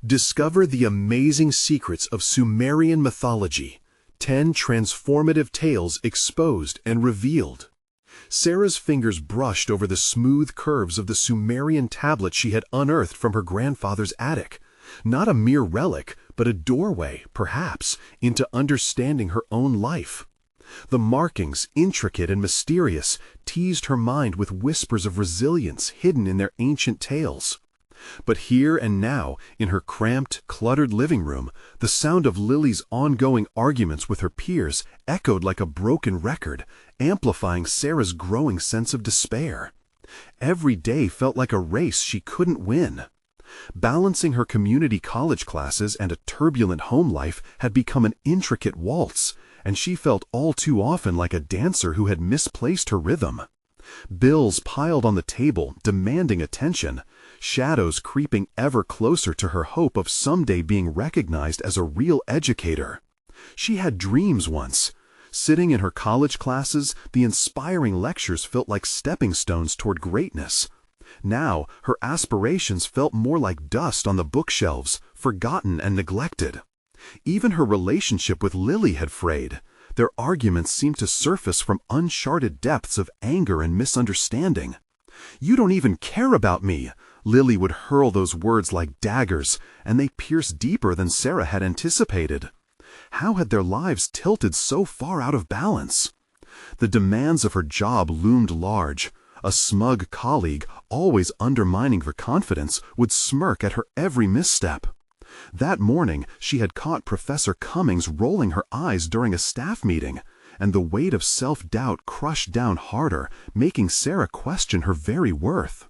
Discover the amazing secrets of Sumerian mythology. 10 transformative tales exposed and revealed. Sarah's fingers brushed over the smooth curves of the Sumerian tablet she had unearthed from her grandfather's attic. Not a mere relic, but a doorway, perhaps, into understanding her own life. The markings, intricate and mysterious, teased her mind with whispers of resilience hidden in their ancient tales. But here and now, in her cramped, cluttered living room, the sound of Lily's ongoing arguments with her peers echoed like a broken record, amplifying Sarah's growing sense of despair. Every day felt like a race she couldn't win. Balancing her community college classes and a turbulent home life had become an intricate waltz, and she felt all too often like a dancer who had misplaced her rhythm. Bills piled on the table, demanding attention, shadows creeping ever closer to her hope of someday being recognized as a real educator. She had dreams once. Sitting in her college classes, the inspiring lectures felt like stepping stones toward greatness. Now, her aspirations felt more like dust on the bookshelves, forgotten and neglected. Even her relationship with Lily had frayed. Their arguments seemed to surface from uncharted depths of anger and misunderstanding. "You don't even care about me!" Lily would hurl those words like daggers, and they pierced deeper than Sarah had anticipated. How had their lives tilted so far out of balance? The demands of her job loomed large. A smug colleague, always undermining her confidence, would smirk at her every misstep. That morning, she had caught Professor Cummings rolling her eyes during a staff meeting, and the weight of self-doubt crushed down harder, making Sarah question her very worth.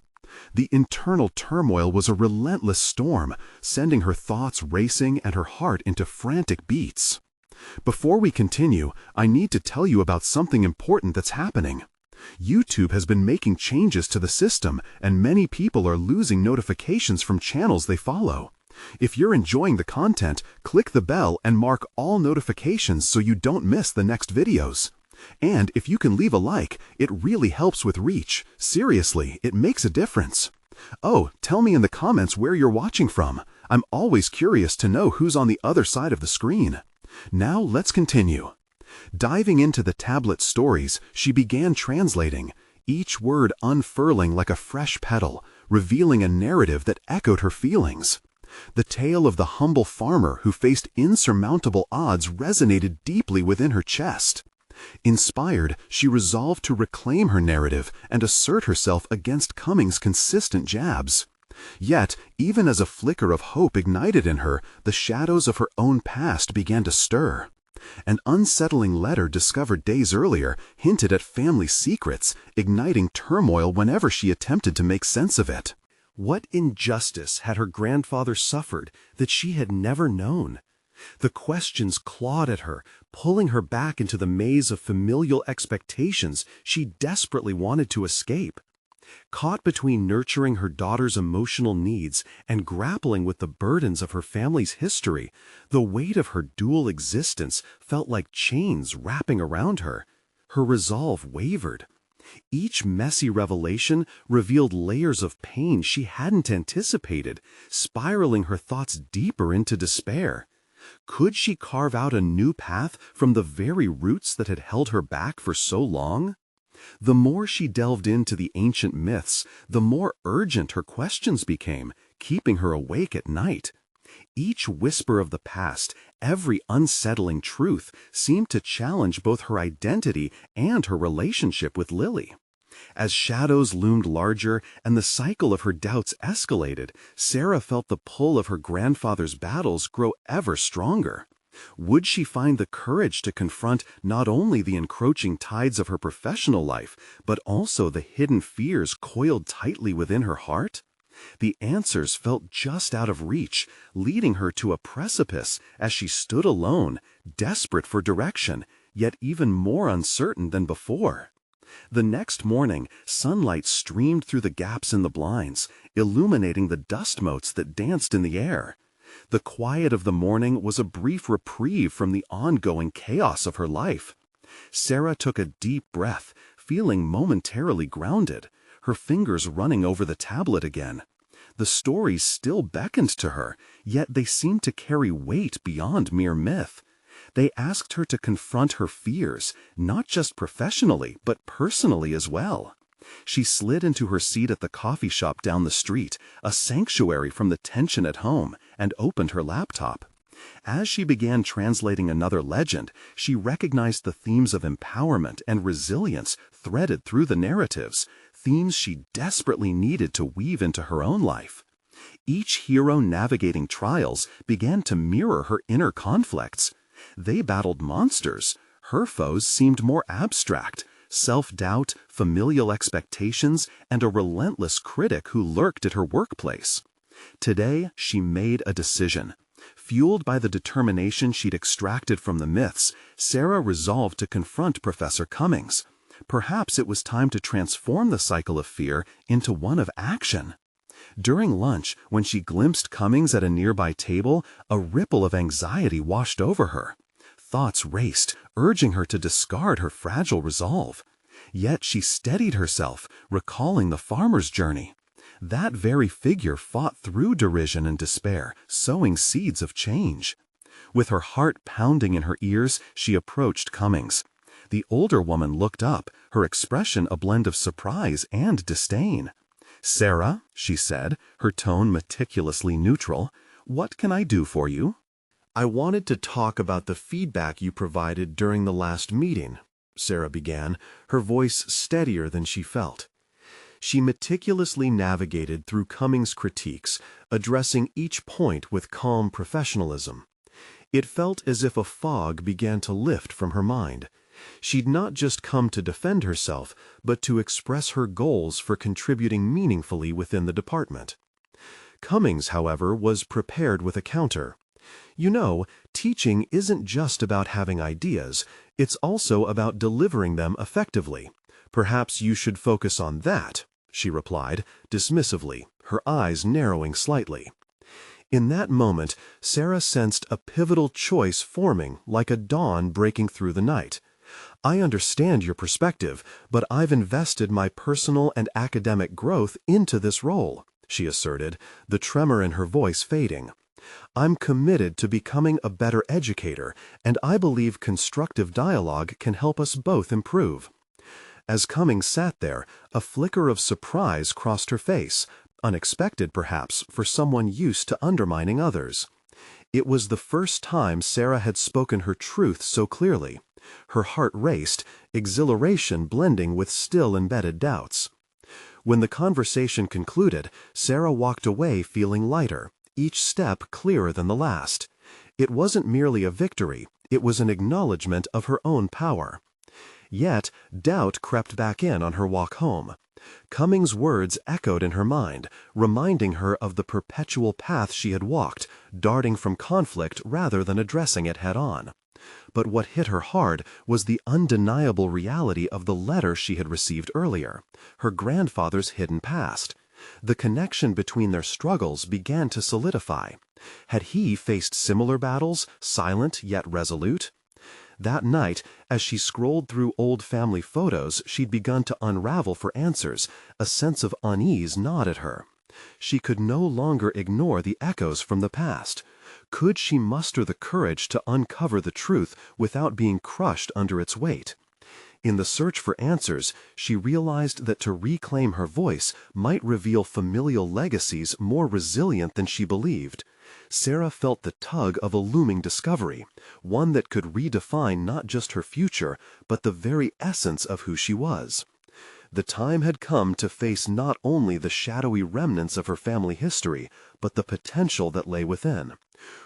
The internal turmoil was a relentless storm, sending her thoughts racing and her heart into frantic beats. Before we continue, I need to tell you about something important that's happening. YouTube has been making changes to the system, and many people are losing notifications from channels they follow. If you're enjoying the content, click the bell and mark all notifications so you don't miss the next videos. And if you can leave a like, it really helps with reach. Seriously, it makes a difference. Oh, tell me in the comments where you're watching from. I'm always curious to know who's on the other side of the screen. Now let's continue. Diving into the tablet stories, she began translating, each word unfurling like a fresh petal, revealing a narrative that echoed her feelings. The tale of the humble farmer who faced insurmountable odds resonated deeply within her chest. Inspired, she resolved to reclaim her narrative and assert herself against Cummings' consistent jabs. Yet, even as a flicker of hope ignited in her, the shadows of her own past began to stir. An unsettling letter discovered days earlier hinted at family secrets, igniting turmoil whenever she attempted to make sense of it. What injustice had her grandfather suffered that she had never known? The questions clawed at her, pulling her back into the maze of familial expectations she desperately wanted to escape. Caught between nurturing her daughter's emotional needs and grappling with the burdens of her family's history, the weight of her dual existence felt like chains wrapping around her. Her resolve wavered. Each messy revelation revealed layers of pain she hadn't anticipated, spiraling her thoughts deeper into despair. Could she carve out a new path from the very roots that had held her back for so long? The more she delved into the ancient myths, the more urgent her questions became, keeping her awake at night. Each whisper of the past, every unsettling truth, seemed to challenge both her identity and her relationship with Lily. As shadows loomed larger and the cycle of her doubts escalated, Sarah felt the pull of her grandfather's battles grow ever stronger. Would she find the courage to confront not only the encroaching tides of her professional life, but also the hidden fears coiled tightly within her heart? The answers felt just out of reach, leading her to a precipice as she stood alone, desperate for direction, yet even more uncertain than before. The next morning, sunlight streamed through the gaps in the blinds, illuminating the dust motes that danced in the air. The quiet of the morning was a brief reprieve from the ongoing chaos of her life. Sarah took a deep breath, feeling momentarily grounded, her fingers running over the tablet again. The stories still beckoned to her, yet they seemed to carry weight beyond mere myth. They asked her to confront her fears, not just professionally, but personally as well. She slid into her seat at the coffee shop down the street, a sanctuary from the tension at home, and opened her laptop. As she began translating another legend, she recognized the themes of empowerment and resilience threaded through the narratives, themes she desperately needed to weave into her own life. Each hero navigating trials began to mirror her inner conflicts. They battled monsters. Her foes seemed more abstract: self-doubt, familial expectations, and a relentless critic who lurked at her workplace. Today, she made a decision. Fueled by the determination she'd extracted from the myths, Sarah resolved to confront Professor Cummings. Perhaps it was time to transform the cycle of fear into one of action. During lunch, when she glimpsed Cummings at a nearby table, a ripple of anxiety washed over her. Thoughts raced, urging her to discard her fragile resolve. Yet she steadied herself, recalling the farmer's journey. That very figure fought through derision and despair, sowing seeds of change. With her heart pounding in her ears, she approached Cummings. The older woman looked up, her expression a blend of surprise and disdain. "Sarah," she said, her tone meticulously neutral, "what can I do for you?" "I wanted to talk about the feedback you provided during the last meeting," Sarah began, her voice steadier than she felt. She meticulously navigated through Cummings' critiques, addressing each point with calm professionalism. It felt as if a fog began to lift from her mind. She'd not just come to defend herself, but to express her goals for contributing meaningfully within the department. Cummings, however, was prepared with a counter. "You know, teaching isn't just about having ideas, it's also about delivering them effectively. Perhaps you should focus on that," she replied, dismissively, her eyes narrowing slightly. In that moment, Sarah sensed a pivotal choice forming, like a dawn breaking through the night. "I understand your perspective, but I've invested my personal and academic growth into this role," she asserted, the tremor in her voice fading. "I'm committed to becoming a better educator, and I believe constructive dialogue can help us both improve." As Cummings sat there, a flicker of surprise crossed her face, unexpected perhaps for someone used to undermining others. It was the first time Sarah had spoken her truth so clearly. Her heart raced, exhilaration blending with still embedded doubts. When the conversation concluded, Sarah walked away feeling lighter, each step clearer than the last. It wasn't merely a victory, it was an acknowledgement of her own power. Yet, doubt crept back in on her walk home. Cummings' words echoed in her mind, reminding her of the perpetual path she had walked, darting from conflict rather than addressing it head-on. But what hit her hard was the undeniable reality of the letter she had received earlier, her grandfather's hidden past. The connection between their struggles began to solidify. Had he faced similar battles, silent yet resolute? That night, as she scrolled through old family photos she'd begun to unravel for answers, a sense of unease gnawed at her. She could no longer ignore the echoes from the past. Could she muster the courage to uncover the truth without being crushed under its weight? In the search for answers, she realized that to reclaim her voice might reveal familial legacies more resilient than she believed. Sarah felt the tug of a looming discovery, one that could redefine not just her future, but the very essence of who she was. The time had come to face not only the shadowy remnants of her family history, but the potential that lay within.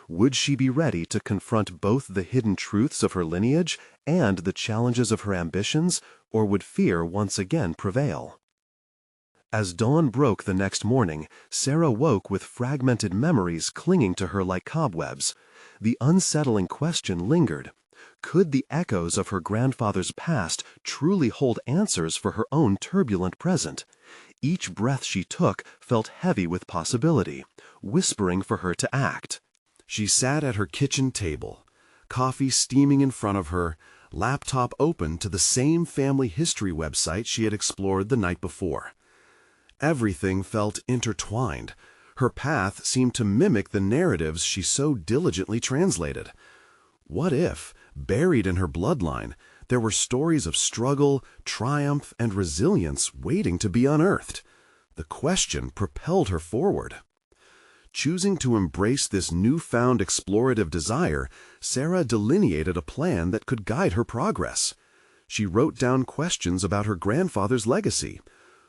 Would she be ready to confront both the hidden truths of her lineage and the challenges of her ambitions, or would fear once again prevail? As dawn broke the next morning, Sarah woke with fragmented memories clinging to her like cobwebs. The unsettling question lingered. Could the echoes of her grandfather's past truly hold answers for her own turbulent present? Each breath she took felt heavy with possibility, whispering for her to act. She sat at her kitchen table, coffee steaming in front of her, laptop open to the same family history website she had explored the night before. Everything felt intertwined, Her path seemed to mimic the narratives she so diligently translated. What if, buried in her bloodline, there were stories of struggle, triumph, and resilience waiting to be unearthed? The question propelled her forward. Choosing to embrace this newfound explorative desire, Sarah delineated a plan that could guide her progress. She wrote down questions about her grandfather's legacy,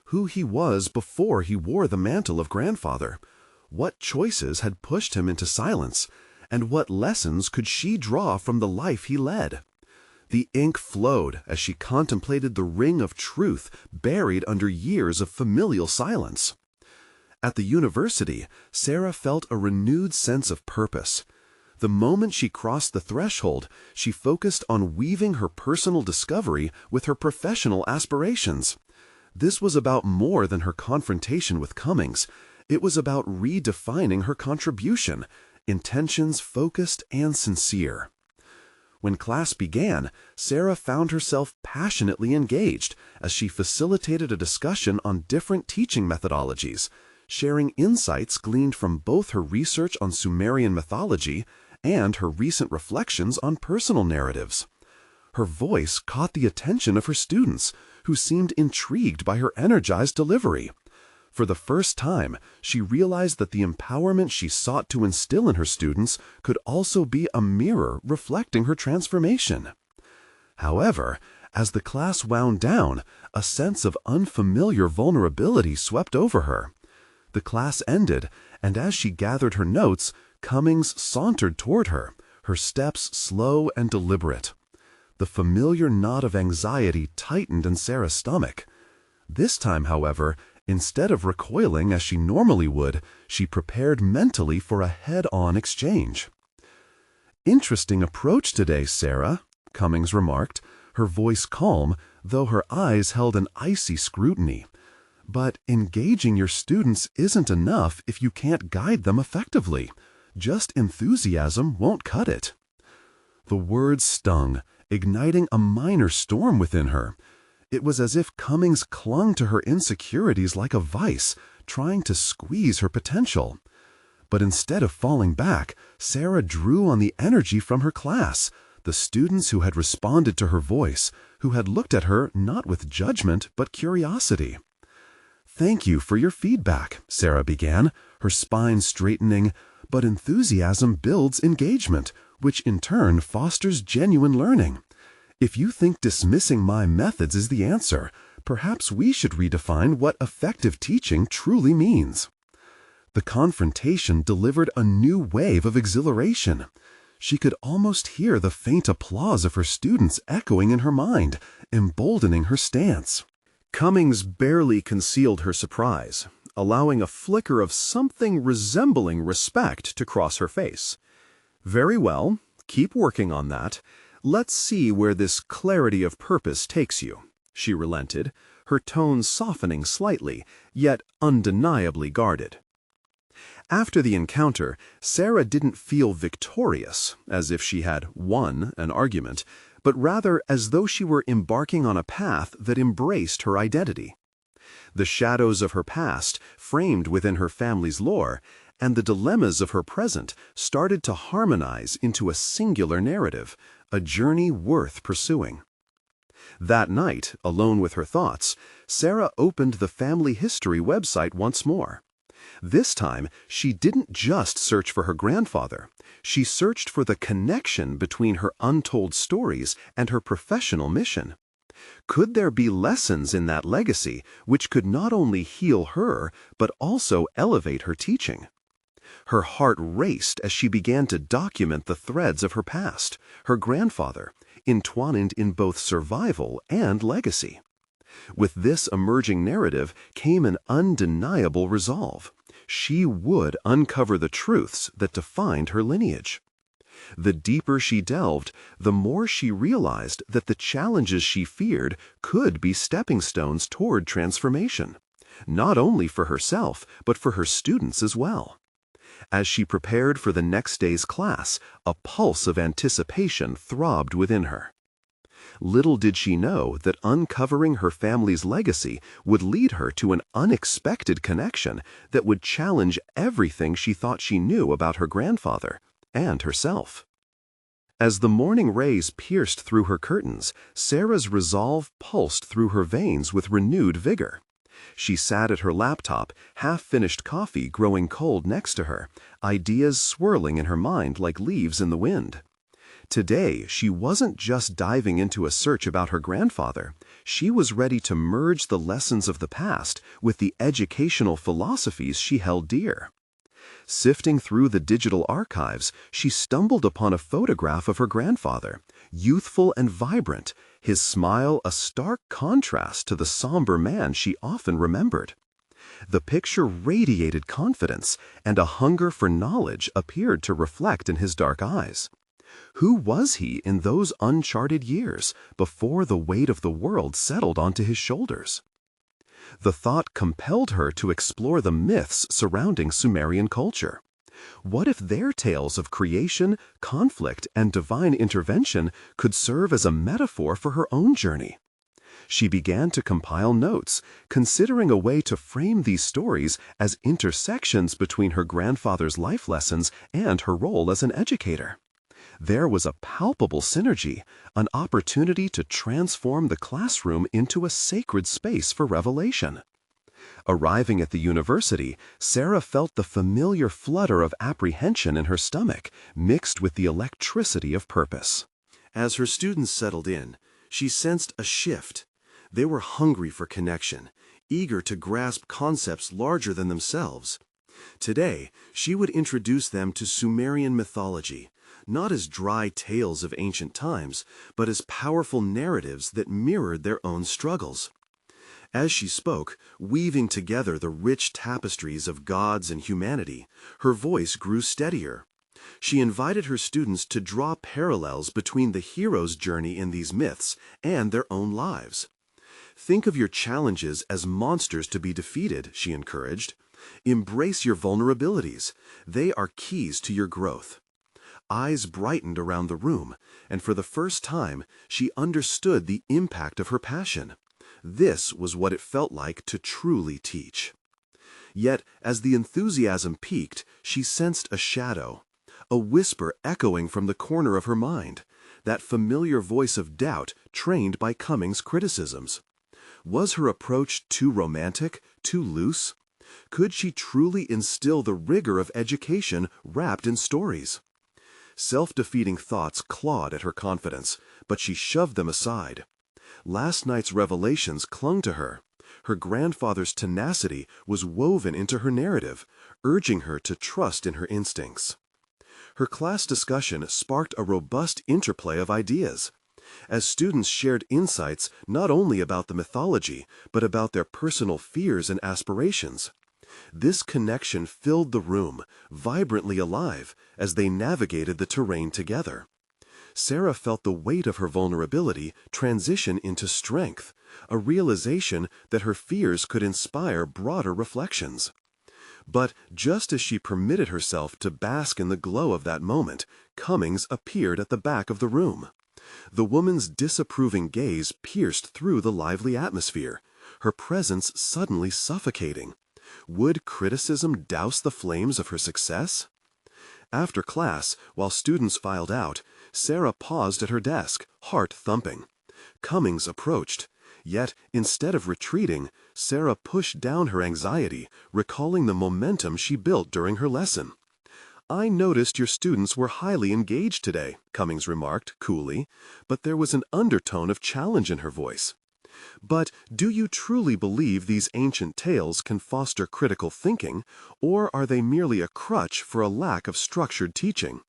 who he was before he wore the mantle of grandfather, what choices had pushed him into silence, and what lessons could she draw from the life he led. The ink flowed as she contemplated the ring of truth buried under years of familial silence. At the university, Sarah felt a renewed sense of purpose. The moment she crossed the threshold, she focused on weaving her personal discovery with her professional aspirations. This was about more than her confrontation with Cummings. It was about redefining her contribution, intentions focused and sincere. When class began, Sarah found herself passionately engaged as she facilitated a discussion on different teaching methodologies, sharing insights gleaned from both her research on Sumerian mythology and her recent reflections on personal narratives. Her voice caught the attention of her students, who seemed intrigued by her energized delivery. For the first time, she realized that the empowerment she sought to instill in her students could also be a mirror reflecting her transformation. However, as the class wound down, a sense of unfamiliar vulnerability swept over her. The class ended, and as she gathered her notes, Cummings sauntered toward her, her steps slow and deliberate. The familiar knot of anxiety tightened in Sarah's stomach. This time, however, instead of recoiling as she normally would, she prepared mentally for a head-on exchange. "Interesting approach today, Sarah," Cummings remarked, her voice calm, though her eyes held an icy scrutiny. "But engaging your students isn't enough if you can't guide them effectively. Just enthusiasm won't cut it." The words stung, igniting a minor storm within her. It was as if Cummings clung to her insecurities like a vice, trying to squeeze her potential. But instead of falling back, Sarah drew on the energy from her class, the students who had responded to her voice, who had looked at her not with judgment but curiosity. "Thank you for your feedback," Sarah began, her spine straightening, "but enthusiasm builds engagement, which in turn fosters genuine learning. If you think dismissing my methods is the answer, perhaps we should redefine what effective teaching truly means." The confrontation delivered a new wave of exhilaration. She could almost hear the faint applause of her students echoing in her mind, emboldening her stance. Cummings barely concealed her surprise, allowing a flicker of something resembling respect to cross her face. "Very well, keep working on that. Let's see where this clarity of purpose takes you," she relented, her tone softening slightly, yet undeniably guarded. After the encounter, Sarah didn't feel victorious, as if she had won an argument, but rather as though she were embarking on a path that embraced her identity. The shadows of her past, framed within her family's lore, and the dilemmas of her present started to harmonize into a singular narrative, a journey worth pursuing. That night, alone with her thoughts, Sarah opened the family history website once more. This time, she didn't just search for her grandfather. She searched for the connection between her untold stories and her professional mission. Could there be lessons in that legacy which could not only heal her, but also elevate her teaching? Her heart raced as she began to document the threads of her past, her grandfather, entwined in both survival and legacy. With this emerging narrative came an undeniable resolve. She would uncover the truths that defined her lineage. The deeper she delved, the more she realized that the challenges she feared could be stepping stones toward transformation, not only for herself, but for her students as well. As she prepared for the next day's class, a pulse of anticipation throbbed within her. Little did she know that uncovering her family's legacy would lead her to an unexpected connection that would challenge everything she thought she knew about her grandfather and herself. As the morning rays pierced through her curtains, Sarah's resolve pulsed through her veins with renewed vigor. She sat at her laptop, half-finished coffee growing cold next to her, ideas swirling in her mind like leaves in the wind. Today, she wasn't just diving into a search about her grandfather. She was ready to merge the lessons of the past with the educational philosophies she held dear. Sifting through the digital archives, she stumbled upon a photograph of her grandfather, youthful and vibrant, his smile a stark contrast to the somber man she often remembered. The picture radiated confidence, and a hunger for knowledge appeared to reflect in his dark eyes. Who was he in those uncharted years, before the weight of the world settled onto his shoulders? The thought compelled her to explore the myths surrounding Sumerian culture. What if their tales of creation, conflict, and divine intervention could serve as a metaphor for her own journey? She began to compile notes, considering a way to frame these stories as intersections between her grandfather's life lessons and her role as an educator. There was a palpable synergy, an opportunity to transform the classroom into a sacred space for revelation. Arriving at the university, Sarah felt the familiar flutter of apprehension in her stomach, mixed with the electricity of purpose. As her students settled in, she sensed a shift. They were hungry for connection, eager to grasp concepts larger than themselves. Today, she would introduce them to Sumerian mythology, not as dry tales of ancient times, but as powerful narratives that mirrored their own struggles. As she spoke, weaving together the rich tapestries of gods and humanity, her voice grew steadier. She invited her students to draw parallels between the hero's journey in these myths and their own lives. Think of your challenges as monsters to be defeated, she encouraged. Embrace your vulnerabilities. They are keys to your growth. Eyes brightened around the room, and for the first time, she understood the impact of her passion. This was what it felt like to truly teach. Yet, as the enthusiasm peaked, she sensed a shadow, a whisper echoing from the corner of her mind, that familiar voice of doubt trained by Cummings' criticisms. Was her approach too romantic, too loose? Could she truly instill the rigor of education wrapped in stories? Self-defeating thoughts clawed at her confidence, but she shoved them aside. Last night's revelations clung to her. Her grandfather's tenacity was woven into her narrative, urging her to trust in her instincts. Her class discussion sparked a robust interplay of ideas. As students shared insights not only about the mythology, but about their personal fears and aspirations. This connection filled the room, vibrantly alive, as they navigated the terrain together. Sarah felt the weight of her vulnerability transition into strength, a realization that her fears could inspire broader reflections. But just as she permitted herself to bask in the glow of that moment, Cummings appeared at the back of the room. The woman's disapproving gaze pierced through the lively atmosphere, her presence suddenly suffocating. Would criticism douse the flames of her success? After class, while students filed out, Sarah paused at her desk, heart thumping. Cummings approached. Yet, instead of retreating, Sarah pushed down her anxiety, recalling the momentum she built during her lesson. "I noticed your students were highly engaged today," Cummings remarked coolly, but there was an undertone of challenge in her voice. "But do you truly believe these ancient tales can foster critical thinking, or are they merely a crutch for a lack of structured teaching?"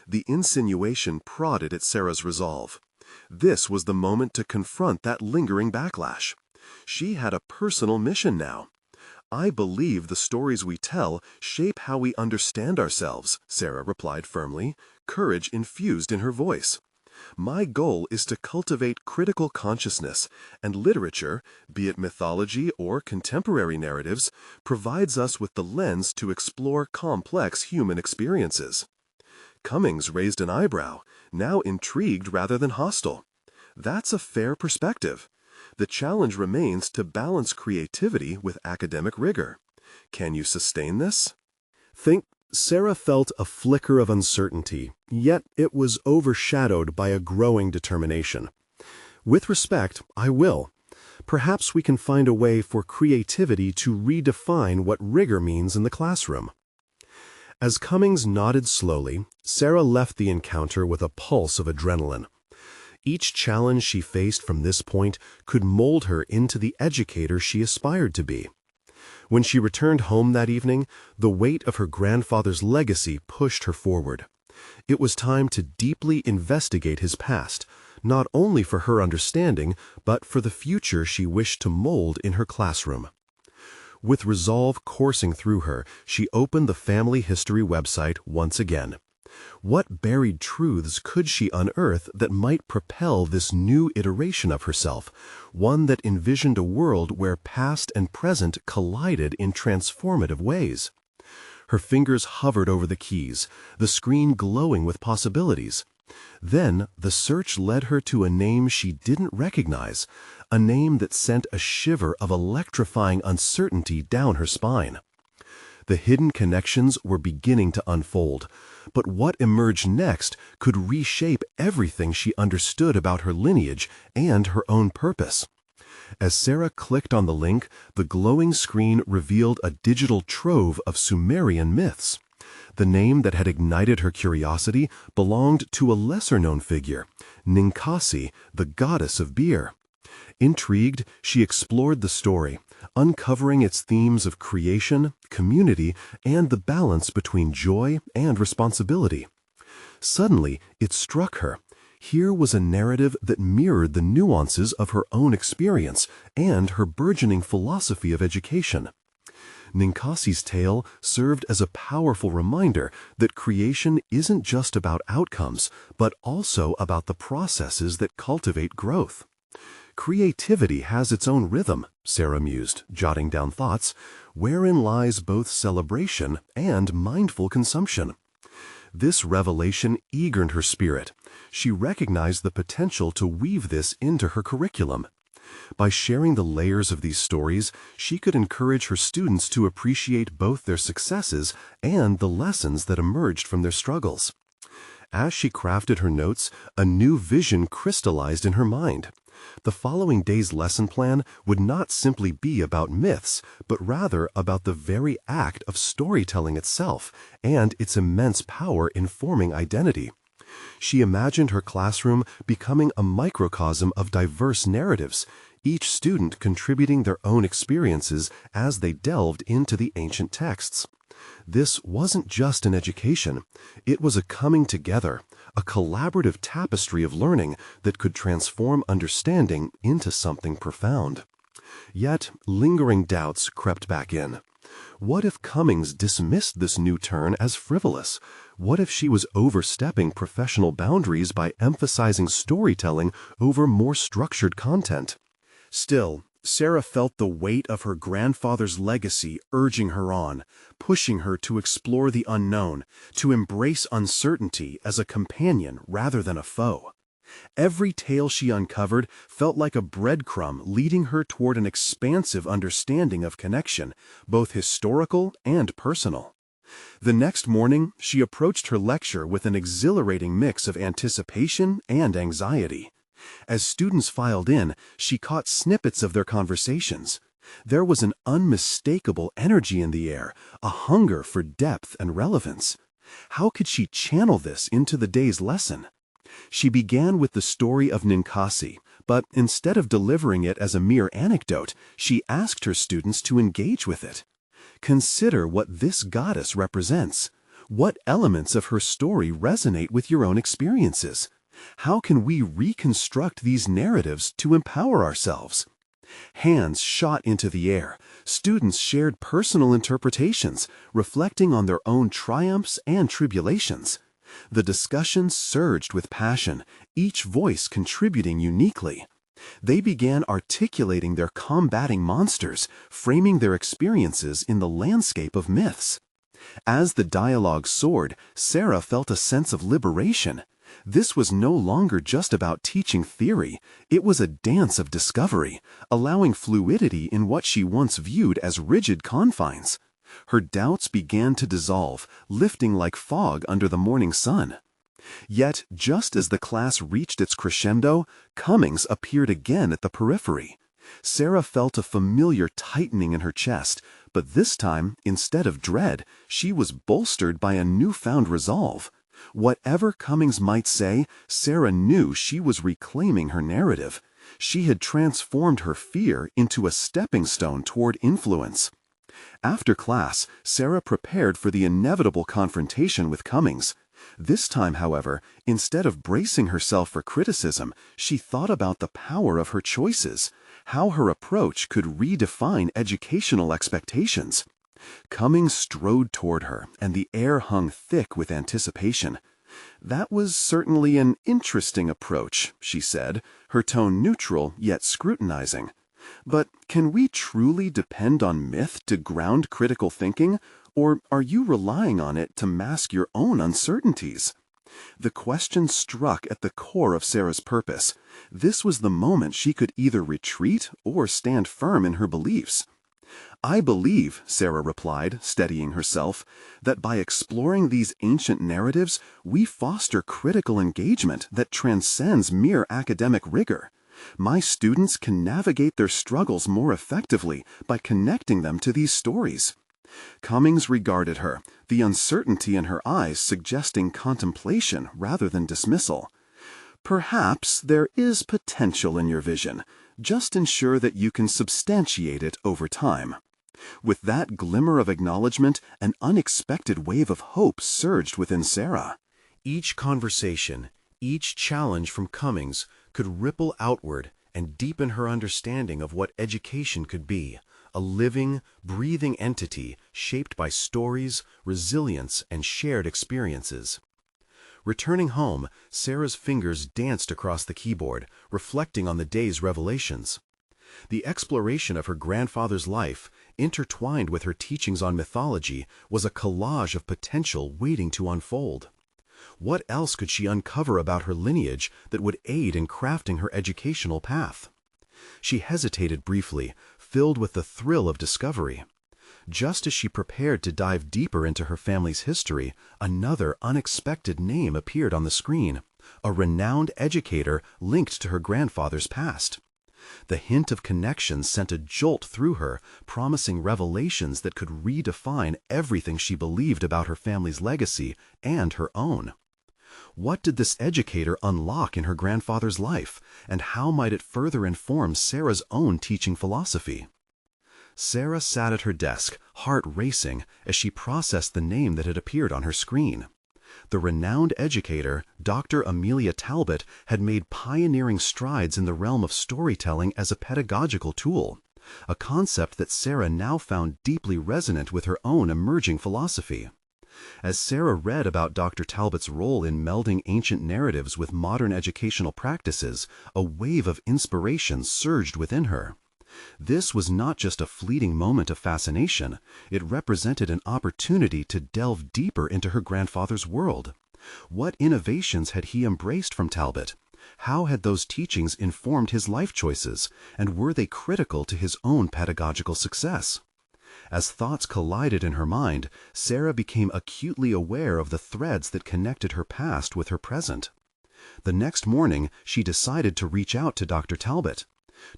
The insinuation prodded at Sarah's resolve. This was the moment to confront that lingering backlash. She had a personal mission now. "I believe the stories we tell shape how we understand ourselves," Sarah replied firmly, courage infused in her voice. "My goal is to cultivate critical consciousness, and literature, be it mythology or contemporary narratives, provides us with the lens to explore complex human experiences." Cummings raised an eyebrow, now intrigued rather than hostile. That's a fair perspective. The challenge remains to balance creativity with academic rigor. Can you sustain this? Sarah felt a flicker of uncertainty, yet it was overshadowed by a growing determination. With respect, I will. Perhaps we can find a way for creativity to redefine what rigor means in the classroom. As Cummings nodded slowly, Sarah left the encounter with a pulse of adrenaline. Each challenge she faced from this point could mold her into the educator she aspired to be. When she returned home that evening, the weight of her grandfather's legacy pushed her forward. It was time to deeply investigate his past, not only for her understanding, but for the future she wished to mold in her classroom. With resolve coursing through her, she opened the family history website once again. What buried truths could she unearth that might propel this new iteration of herself, one that envisioned a world where past and present collided in transformative ways? Her fingers hovered over the keys, the screen glowing with possibilities. Then the search led her to a name she didn't recognize, a name that sent a shiver of electrifying uncertainty down her spine. The hidden connections were beginning to unfold, but what emerged next could reshape everything she understood about her lineage and her own purpose. As Sarah clicked on the link, the glowing screen revealed a digital trove of Sumerian myths. The name that had ignited her curiosity belonged to a lesser-known figure, Ninkasi, the goddess of beer. Intrigued, she explored the story, uncovering its themes of creation, community, and the balance between joy and responsibility. Suddenly, it struck her. Here was a narrative that mirrored the nuances of her own experience and her burgeoning philosophy of education. Ninkasi's tale served as a powerful reminder that creation isn't just about outcomes, but also about the processes that cultivate growth. Creativity has its own rhythm, Sarah mused, jotting down thoughts, wherein lies both celebration and mindful consumption. This revelation eagered her spirit. She recognized the potential to weave this into her curriculum. By sharing the layers of these stories, she could encourage her students to appreciate both their successes and the lessons that emerged from their struggles. As she crafted her notes, a new vision crystallized in her mind. The following day's lesson plan would not simply be about myths, but rather about the very act of storytelling itself and its immense power in forming identity. She imagined her classroom becoming a microcosm of diverse narratives, each student contributing their own experiences as they delved into the ancient texts. This wasn't just an education. It was a coming together, a collaborative tapestry of learning that could transform understanding into something profound. Yet, lingering doubts crept back in. What if Cummings dismissed this new turn as frivolous? What if she was overstepping professional boundaries by emphasizing storytelling over more structured content? Still, Sarah felt the weight of her grandfather's legacy urging her on, pushing her to explore the unknown, to embrace uncertainty as a companion rather than a foe. Every tale she uncovered felt like a breadcrumb leading her toward an expansive understanding of connection, both historical and personal. The next morning, she approached her lecture with an exhilarating mix of anticipation and anxiety. As students filed in, she caught snippets of their conversations. There was an unmistakable energy in the air, a hunger for depth and relevance. How could she channel this into the day's lesson? She began with the story of Ninkasi, but instead of delivering it as a mere anecdote, she asked her students to engage with it. Consider what this goddess represents. What elements of her story resonate with your own experiences? How can we reconstruct these narratives to empower ourselves? Hands shot into the air. Students shared personal interpretations, reflecting on their own triumphs and tribulations. The discussion surged with passion, each voice contributing uniquely. They began articulating their combating monsters, framing their experiences in the landscape of myths. As the dialogue soared, Sarah felt a sense of liberation. This was no longer just about teaching theory, it was a dance of discovery, allowing fluidity in what she once viewed as rigid confines. Her doubts began to dissolve, lifting like fog under the morning sun. Yet, just as the class reached its crescendo, Cummings appeared again at the periphery. Sarah felt a familiar tightening in her chest, but this time, instead of dread, she was bolstered by a newfound resolve. Whatever Cummings might say, Sarah knew she was reclaiming her narrative. She had transformed her fear into a stepping stone toward influence. After class, Sarah prepared for the inevitable confrontation with Cummings. This time, however, instead of bracing herself for criticism, she thought about the power of her choices, how her approach could redefine educational expectations. Cummings strode toward her, and the air hung thick with anticipation. "That was certainly an interesting approach," she said, her tone neutral yet scrutinizing. "But can we truly depend on myth to ground critical thinking, or are you relying on it to mask your own uncertainties?" The question struck at the core of Sarah's purpose. This was the moment she could either retreat or stand firm in her beliefs. "I believe," Sarah replied, steadying herself, "that by exploring these ancient narratives, we foster critical engagement that transcends mere academic rigor. My students can navigate their struggles more effectively by connecting them to these stories." Cummings regarded her, the uncertainty in her eyes suggesting contemplation rather than dismissal. "Perhaps there is potential in your vision. Just ensure that you can substantiate it over time." With that glimmer of acknowledgement, an unexpected wave of hope surged within Sarah. Each conversation, each challenge from Cummings could ripple outward and deepen her understanding of what education could be, a living, breathing entity shaped by stories, resilience, and shared experiences. Returning home, Sarah's fingers danced across the keyboard, reflecting on the day's revelations. The exploration of her grandfather's life, intertwined with her teachings on mythology, was a collage of potential waiting to unfold. What else could she uncover about her lineage that would aid in crafting her educational path? She hesitated briefly, filled with the thrill of discovery. Just as she prepared to dive deeper into her family's history, another unexpected name appeared on the screen, a renowned educator linked to her grandfather's past. The hint of connection sent a jolt through her, promising revelations that could redefine everything she believed about her family's legacy and her own. What did this educator unlock in her grandfather's life, and how might it further inform Sarah's own teaching philosophy? Sarah sat at her desk, heart racing, as she processed the name that had appeared on her screen. The renowned educator, Dr. Amelia Talbot, had made pioneering strides in the realm of storytelling as a pedagogical tool, a concept that Sarah now found deeply resonant with her own emerging philosophy. As Sarah read about Dr. Talbot's role in melding ancient narratives with modern educational practices, a wave of inspiration surged within her. This was not just a fleeting moment of fascination, it represented an opportunity to delve deeper into her grandfather's world. What innovations had he embraced from Talbot? How had those teachings informed his life choices, and were they critical to his own pedagogical success? As thoughts collided in her mind, Sarah became acutely aware of the threads that connected her past with her present. The next morning, she decided to reach out to Dr. Talbot,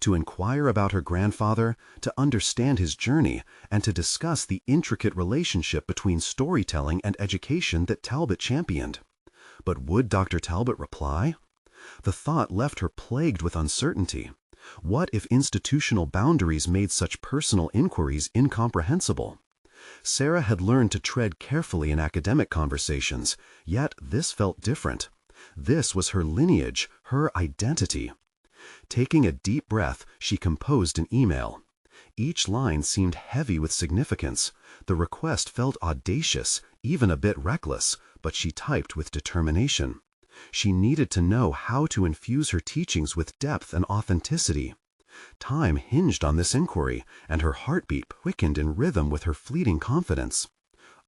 to inquire about her grandfather, to understand his journey, and to discuss the intricate relationship between storytelling and education that Talbot championed. But would Dr. Talbot reply? The thought left her plagued with uncertainty. What if institutional boundaries made such personal inquiries incomprehensible? Sarah had learned to tread carefully in academic conversations, yet this felt different. This was her lineage, her identity. Taking a deep breath, she composed an email. Each line seemed heavy with significance. The request felt audacious, even a bit reckless, but she typed with determination. She needed to know how to infuse her teachings with depth and authenticity. Time hinged on this inquiry, and her heartbeat quickened in rhythm with her fleeting confidence.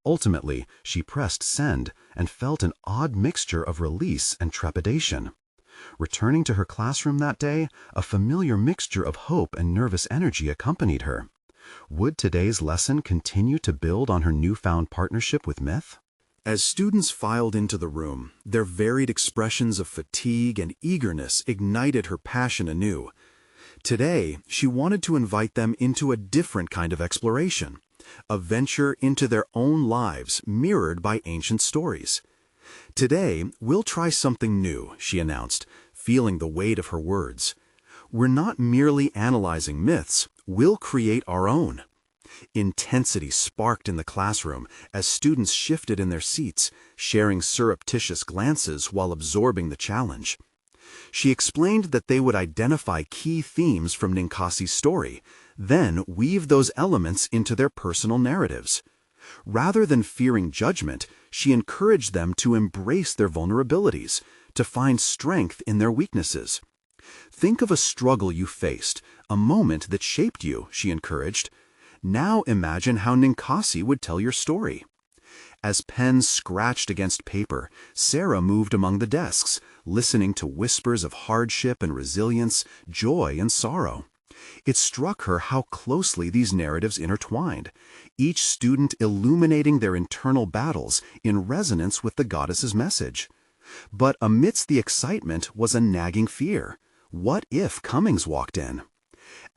Ultimately, she pressed send and felt an odd mixture of release and trepidation. Returning to her classroom that day, a familiar mixture of hope and nervous energy accompanied her. Would today's lesson continue to build on her newfound partnership with myth? As students filed into the room, their varied expressions of fatigue and eagerness ignited her passion anew. Today, she wanted to invite them into a different kind of exploration, a venture into their own lives mirrored by ancient stories. "Today, we'll try something new," she announced, feeling the weight of her words. "We're not merely analyzing myths, we'll create our own." Intensity sparked in the classroom as students shifted in their seats, sharing surreptitious glances while absorbing the challenge. She explained that they would identify key themes from Ninkasi's story, then weave those elements into their personal narratives. Rather than fearing judgment, she encouraged them to embrace their vulnerabilities, to find strength in their weaknesses. "Think of a struggle you faced, a moment that shaped you," she encouraged. "Now imagine how Ninkasi would tell your story." As pens scratched against paper, Sarah moved among the desks, listening to whispers of hardship and resilience, joy and sorrow. It struck her how closely these narratives intertwined, each student illuminating their internal battles in resonance with the goddess's message. But amidst the excitement was a nagging fear. What if Cummings walked in?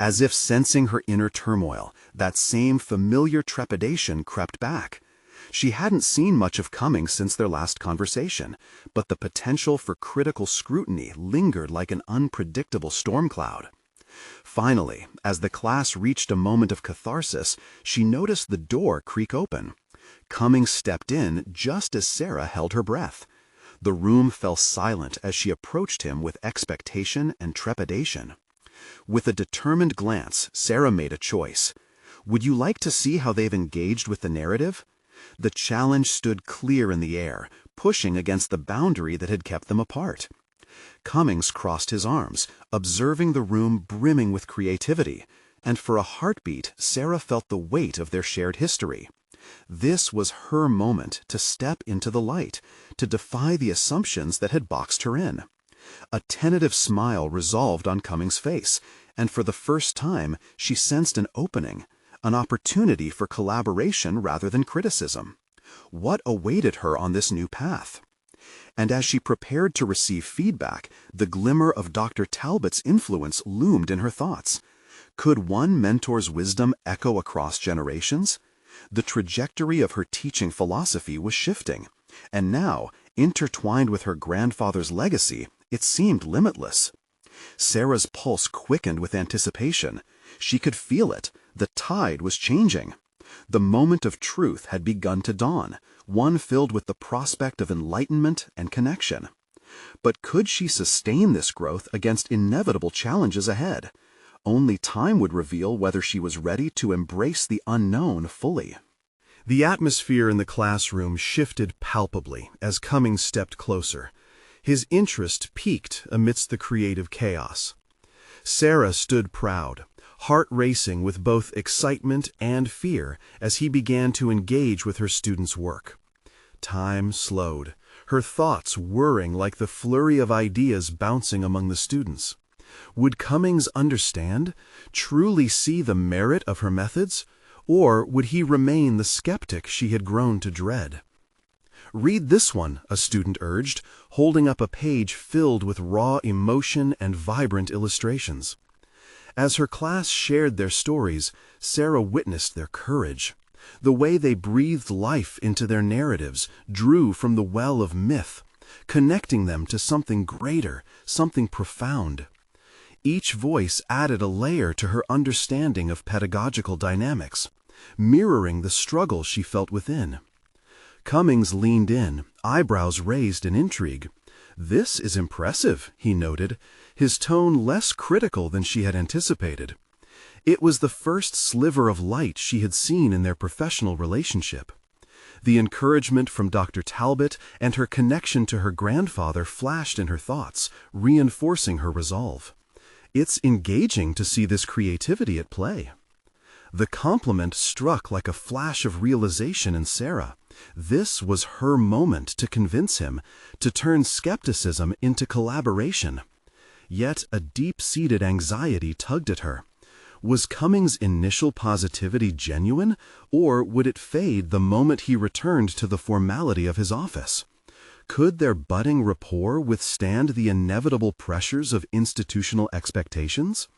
As if sensing her inner turmoil, that same familiar trepidation crept back. She hadn't seen much of Cummings since their last conversation, but the potential for critical scrutiny lingered like an unpredictable storm cloud. Finally, as the class reached a moment of catharsis, she noticed the door creak open. Cummings stepped in just as Sarah held her breath. The room fell silent as she approached him with expectation and trepidation. With a determined glance, Sarah made a choice. "Would you like to see how they've engaged with the narrative?" The challenge stood clear in the air, pushing against the boundary that had kept them apart. Cummings crossed his arms, observing the room brimming with creativity, and for a heartbeat, Sarah felt the weight of their shared history. This was her moment to step into the light, to defy the assumptions that had boxed her in. A tentative smile resolved on Cummings' face, and for the first time she sensed an opening, an opportunity for collaboration rather than criticism. What awaited her on this new path? And as she prepared to receive feedback, the glimmer of Dr. Talbot's influence loomed in her thoughts. Could one mentor's wisdom echo across generations? The trajectory of her teaching philosophy was shifting, and now, intertwined with her grandfather's legacy, it seemed limitless. Sarah's pulse quickened with anticipation. She could feel it. The tide was changing. The moment of truth had begun to dawn, one filled with the prospect of enlightenment and connection. But could she sustain this growth against inevitable challenges ahead? Only time would reveal whether she was ready to embrace the unknown fully. The atmosphere in the classroom shifted palpably as Cummings stepped closer. His interest peaked amidst the creative chaos. Sarah stood proud, heart racing with both excitement and fear as he began to engage with her students' work. Time slowed, her thoughts whirring like the flurry of ideas bouncing among the students. Would Cummings understand, truly see the merit of her methods, or would he remain the skeptic she had grown to dread? "Read this one," a student urged, holding up a page filled with raw emotion and vibrant illustrations. As her class shared their stories, Sarah witnessed their courage. The way they breathed life into their narratives drew from the well of myth, connecting them to something greater, something profound. Each voice added a layer to her understanding of pedagogical dynamics, mirroring the struggle she felt within. Cummings leaned in, eyebrows raised in intrigue. "This is impressive," he noted, his tone less critical than she had anticipated. It was the first sliver of light she had seen in their professional relationship. The encouragement from Dr. Talbot and her connection to her grandfather flashed in her thoughts, reinforcing her resolve. "It's engaging to see this creativity at play." The compliment struck like a flash of realization in Sarah. This was her moment to convince him, to turn skepticism into collaboration. Yet a deep-seated anxiety tugged at her. Was Cummings' initial positivity genuine, or would it fade the moment he returned to the formality of his office? Could their budding rapport withstand the inevitable pressures of institutional expectations?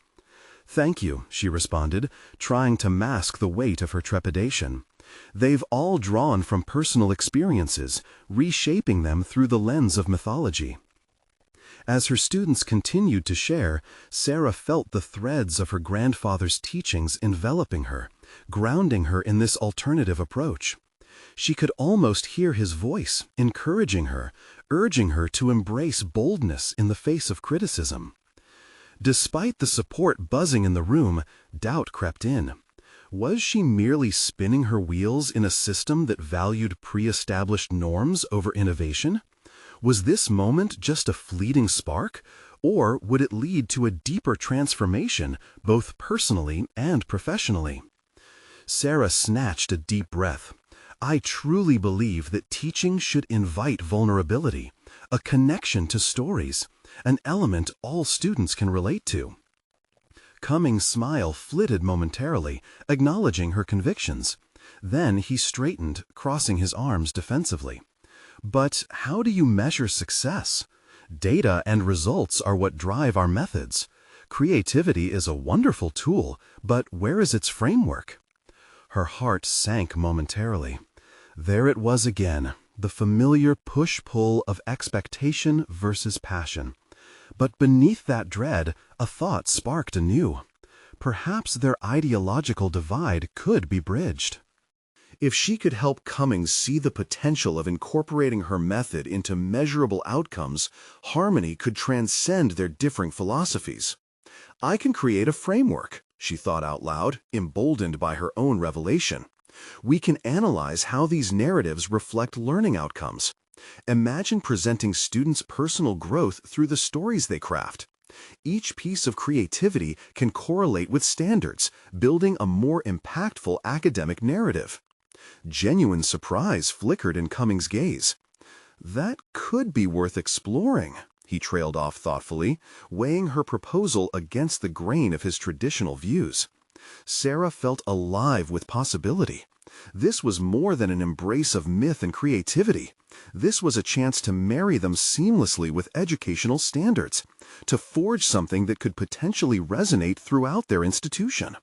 "Thank you," she responded, trying to mask the weight of her trepidation. They've all drawn from personal experiences, reshaping them through the lens of mythology. As her students continued to share, Sarah felt the threads of her grandfather's teachings enveloping her, grounding her in this alternative approach. She could almost hear his voice, encouraging her, urging her to embrace boldness in the face of criticism. Despite the support buzzing in the room, doubt crept in. Was she merely spinning her wheels in a system that valued pre-established norms over innovation? Was this moment just a fleeting spark, or would it lead to a deeper transformation, both personally and professionally? Sarah snatched a deep breath. "I truly believe that teaching should invite vulnerability, a connection to stories, an element all students can relate to." Cummings' smile flitted momentarily, acknowledging her convictions. Then he straightened, crossing his arms defensively. "But how do you measure success? Data and results are what drive our methods. Creativity is a wonderful tool, but where is its framework?" Her heart sank momentarily. There it was again, the familiar push-pull of expectation versus passion. But beneath that dread, a thought sparked anew. Perhaps their ideological divide could be bridged. If she could help Cummings see the potential of incorporating her method into measurable outcomes, harmony could transcend their differing philosophies. "I can create a framework," she thought out loud, emboldened by her own revelation. "We can analyze how these narratives reflect learning outcomes. Imagine presenting students' personal growth through the stories they craft. Each piece of creativity can correlate with standards, building a more impactful academic narrative." Genuine surprise flickered in Cummings' gaze. "That could be worth exploring," he trailed off thoughtfully, weighing her proposal against the grain of his traditional views. Sarah felt alive with possibility. This was more than an embrace of myth and creativity. This was a chance to marry them seamlessly with educational standards, to forge something that could potentially resonate throughout their institution.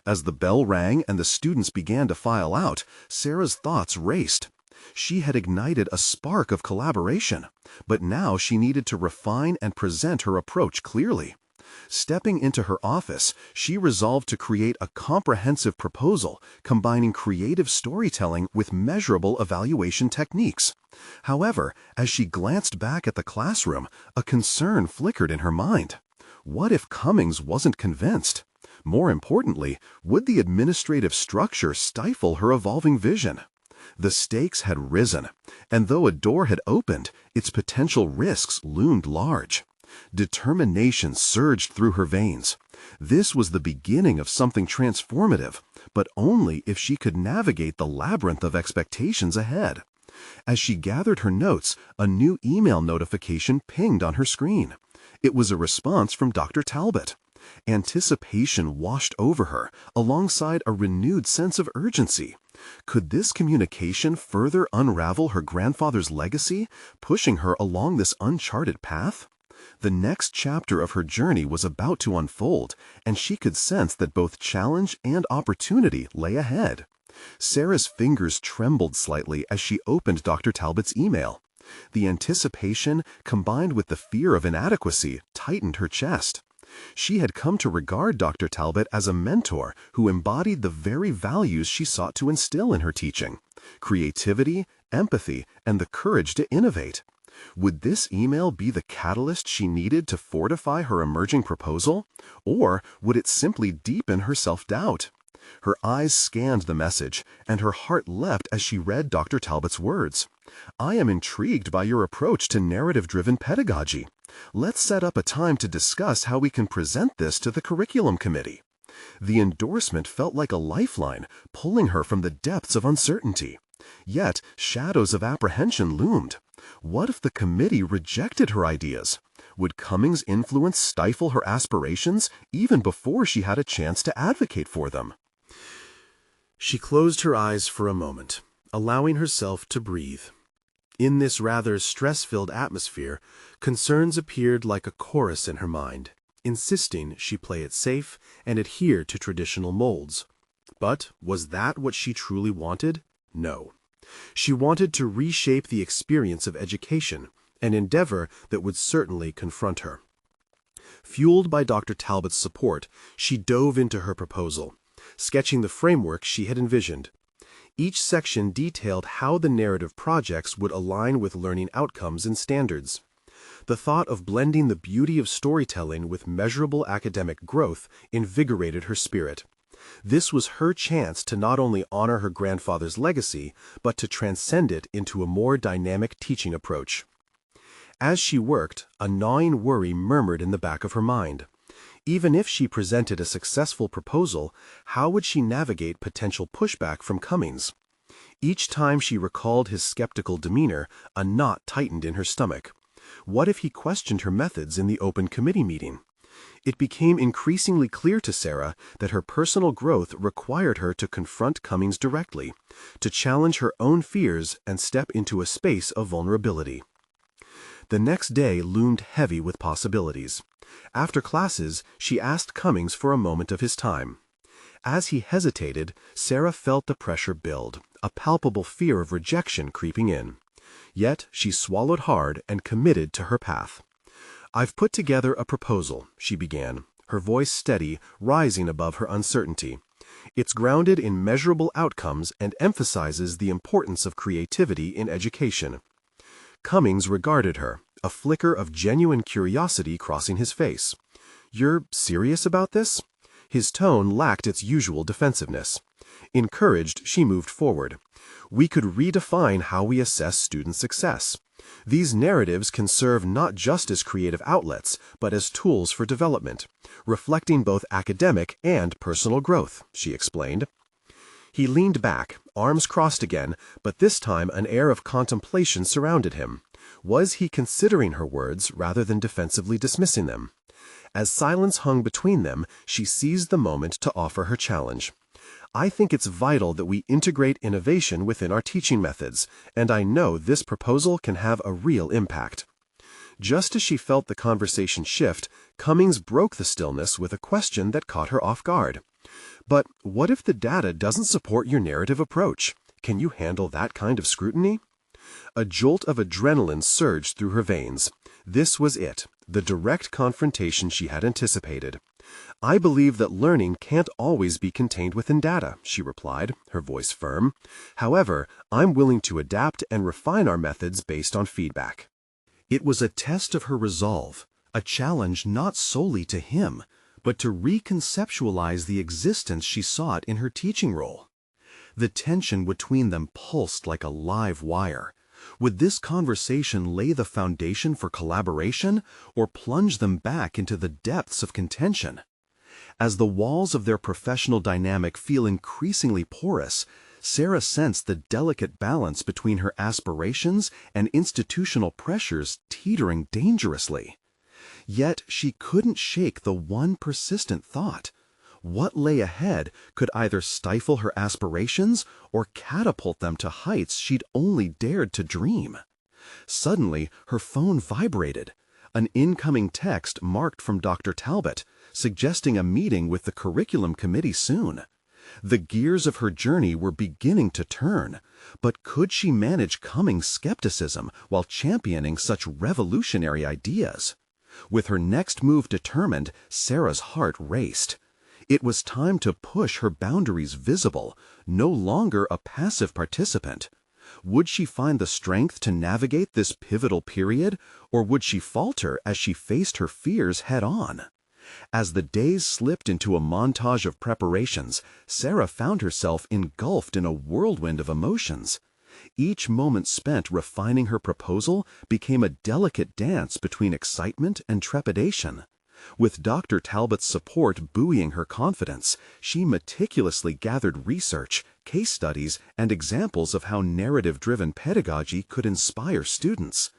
As the bell rang and the students began to file out, Sarah's thoughts raced. She had ignited a spark of collaboration, but now she needed to refine and present her approach clearly. Stepping into her office, she resolved to create a comprehensive proposal combining creative storytelling with measurable evaluation techniques. However, as she glanced back at the classroom, a concern flickered in her mind. What if Cummings wasn't convinced? More importantly, would the administrative structure stifle her evolving vision? The stakes had risen, and though a door had opened, its potential risks loomed large. Determination surged through her veins. This was the beginning of something transformative, but only if she could navigate the labyrinth of expectations ahead. As she gathered her notes, a new email notification pinged on her screen. It was a response from Dr. Talbot. Anticipation washed over her, alongside a renewed sense of urgency. Could this communication further unravel her grandfather's legacy, pushing her along this uncharted path? The next chapter of her journey was about to unfold, and she could sense that both challenge and opportunity lay ahead. Sarah's fingers trembled slightly as she opened Dr. Talbot's email. The anticipation, combined with the fear of inadequacy, tightened her chest. She had come to regard Dr. Talbot as a mentor who embodied the very values she sought to instill in her teaching: creativity, empathy, and the courage to innovate. Would this email be the catalyst she needed to fortify her emerging proposal, or would it simply deepen her self-doubt? Her eyes scanned the message, and her heart leapt as she read Dr. Talbot's words. "I am intrigued by your approach to narrative-driven pedagogy. Let's set up a time to discuss how we can present this to the curriculum committee." The endorsement felt like a lifeline, pulling her from the depths of uncertainty. Yet, shadows of apprehension loomed. What if the committee rejected her ideas? Would Cummings' influence stifle her aspirations even before she had a chance to advocate for them? She closed her eyes for a moment, allowing herself to breathe. In this rather stress-filled atmosphere, concerns appeared like a chorus in her mind, insisting she play it safe and adhere to traditional molds. But was that what she truly wanted? No. She wanted to reshape the experience of education, an endeavor that would certainly confront her. Fueled by Dr. Talbot's support, she dove into her proposal, sketching the framework she had envisioned. Each section detailed how the narrative projects would align with learning outcomes and standards. The thought of blending the beauty of storytelling with measurable academic growth invigorated her spirit. This was her chance to not only honor her grandfather's legacy, but to transcend it into a more dynamic teaching approach. As she worked, a gnawing worry murmured in the back of her mind. Even if she presented a successful proposal, how would she navigate potential pushback from Cummings? Each time she recalled his skeptical demeanor, a knot tightened in her stomach. What if he questioned her methods in the open committee meeting? It became increasingly clear to Sarah that her personal growth required her to confront Cummings directly, to challenge her own fears and step into a space of vulnerability. The next day loomed heavy with possibilities. After classes, she asked Cummings for a moment of his time. As he hesitated, Sarah felt the pressure build, a palpable fear of rejection creeping in. Yet she swallowed hard and committed to her path. "I've put together a proposal," she began, her voice steady, rising above her uncertainty. "It's grounded in measurable outcomes and emphasizes the importance of creativity in education." Cummings regarded her, a flicker of genuine curiosity crossing his face. "You're serious about this?" His tone lacked its usual defensiveness. Encouraged, she moved forward. "We could redefine how we assess student success. These narratives can serve not just as creative outlets, but as tools for development, reflecting both academic and personal growth," she explained. He leaned back, arms crossed again, but this time an air of contemplation surrounded him. Was he considering her words rather than defensively dismissing them? As silence hung between them, she seized the moment to offer her challenge. "I think it's vital that we integrate innovation within our teaching methods, and I know this proposal can have a real impact." Just as she felt the conversation shift, Cummings broke the stillness with a question that caught her off guard. "But what if the data doesn't support your narrative approach? Can you handle that kind of scrutiny?" A jolt of adrenaline surged through her veins. This was it, the direct confrontation she had anticipated. "I believe that learning can't always be contained within data," she replied, her voice firm. "However, I'm willing to adapt and refine our methods based on feedback." It was a test of her resolve, a challenge not solely to him, but to reconceptualize the existence she sought in her teaching role. The tension between them pulsed like a live wire. Would this conversation lay the foundation for collaboration or plunge them back into the depths of contention? As the walls of their professional dynamic feel increasingly porous, Sarah sensed the delicate balance between her aspirations and institutional pressures teetering dangerously. Yet she couldn't shake the one persistent thought. What lay ahead could either stifle her aspirations or catapult them to heights she'd only dared to dream. Suddenly, her phone vibrated. An incoming text marked from Dr. Talbot, suggesting a meeting with the curriculum committee soon. The gears of her journey were beginning to turn, but could she manage Cummings' skepticism while championing such revolutionary ideas? With her next move determined, Sarah's heart raced. It was time to push her boundaries visible, no longer a passive participant. Would she find the strength to navigate this pivotal period, or would she falter as she faced her fears head-on? As the days slipped into a montage of preparations, Sarah found herself engulfed in a whirlwind of emotions. Each moment spent refining her proposal became a delicate dance between excitement and trepidation. With Dr. Talbot's support buoying her confidence, she meticulously gathered research, case studies, and examples of how narrative-driven pedagogy could inspire students.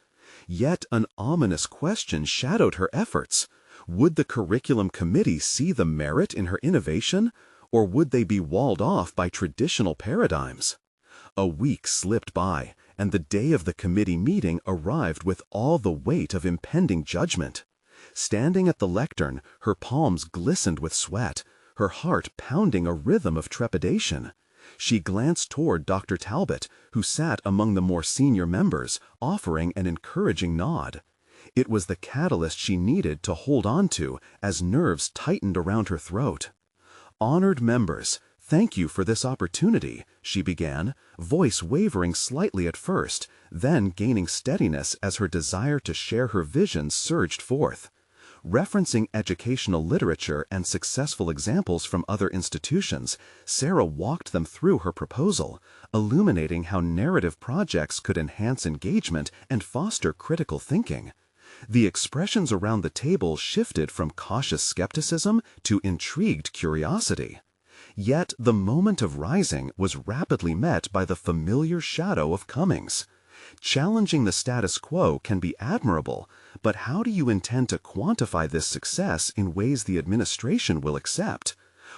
Yet an ominous question shadowed her efforts. Would the curriculum committee see the merit in her innovation, or would they be walled off by traditional paradigms? A week slipped by, and the day of the committee meeting arrived with all the weight of impending judgment. Standing at the lectern, her palms glistened with sweat, her heart pounding a rhythm of trepidation. She glanced toward Dr. Talbot, who sat among the more senior members, offering an encouraging nod. It was the catalyst she needed to hold on to as nerves tightened around her throat. "Honored members, thank you for this opportunity," she began, voice wavering slightly at first, then gaining steadiness as her desire to share her vision surged forth. Referencing educational literature and successful examples from other institutions, Sarah walked them through her proposal, illuminating how narrative projects could enhance engagement and foster critical thinking. The expressions around the table shifted from cautious skepticism to intrigued curiosity. Yet the moment of rising was rapidly met by the familiar shadow of Cummings. Challenging the status quo can be admirable, but how do you intend to quantify this success in ways the administration will accept?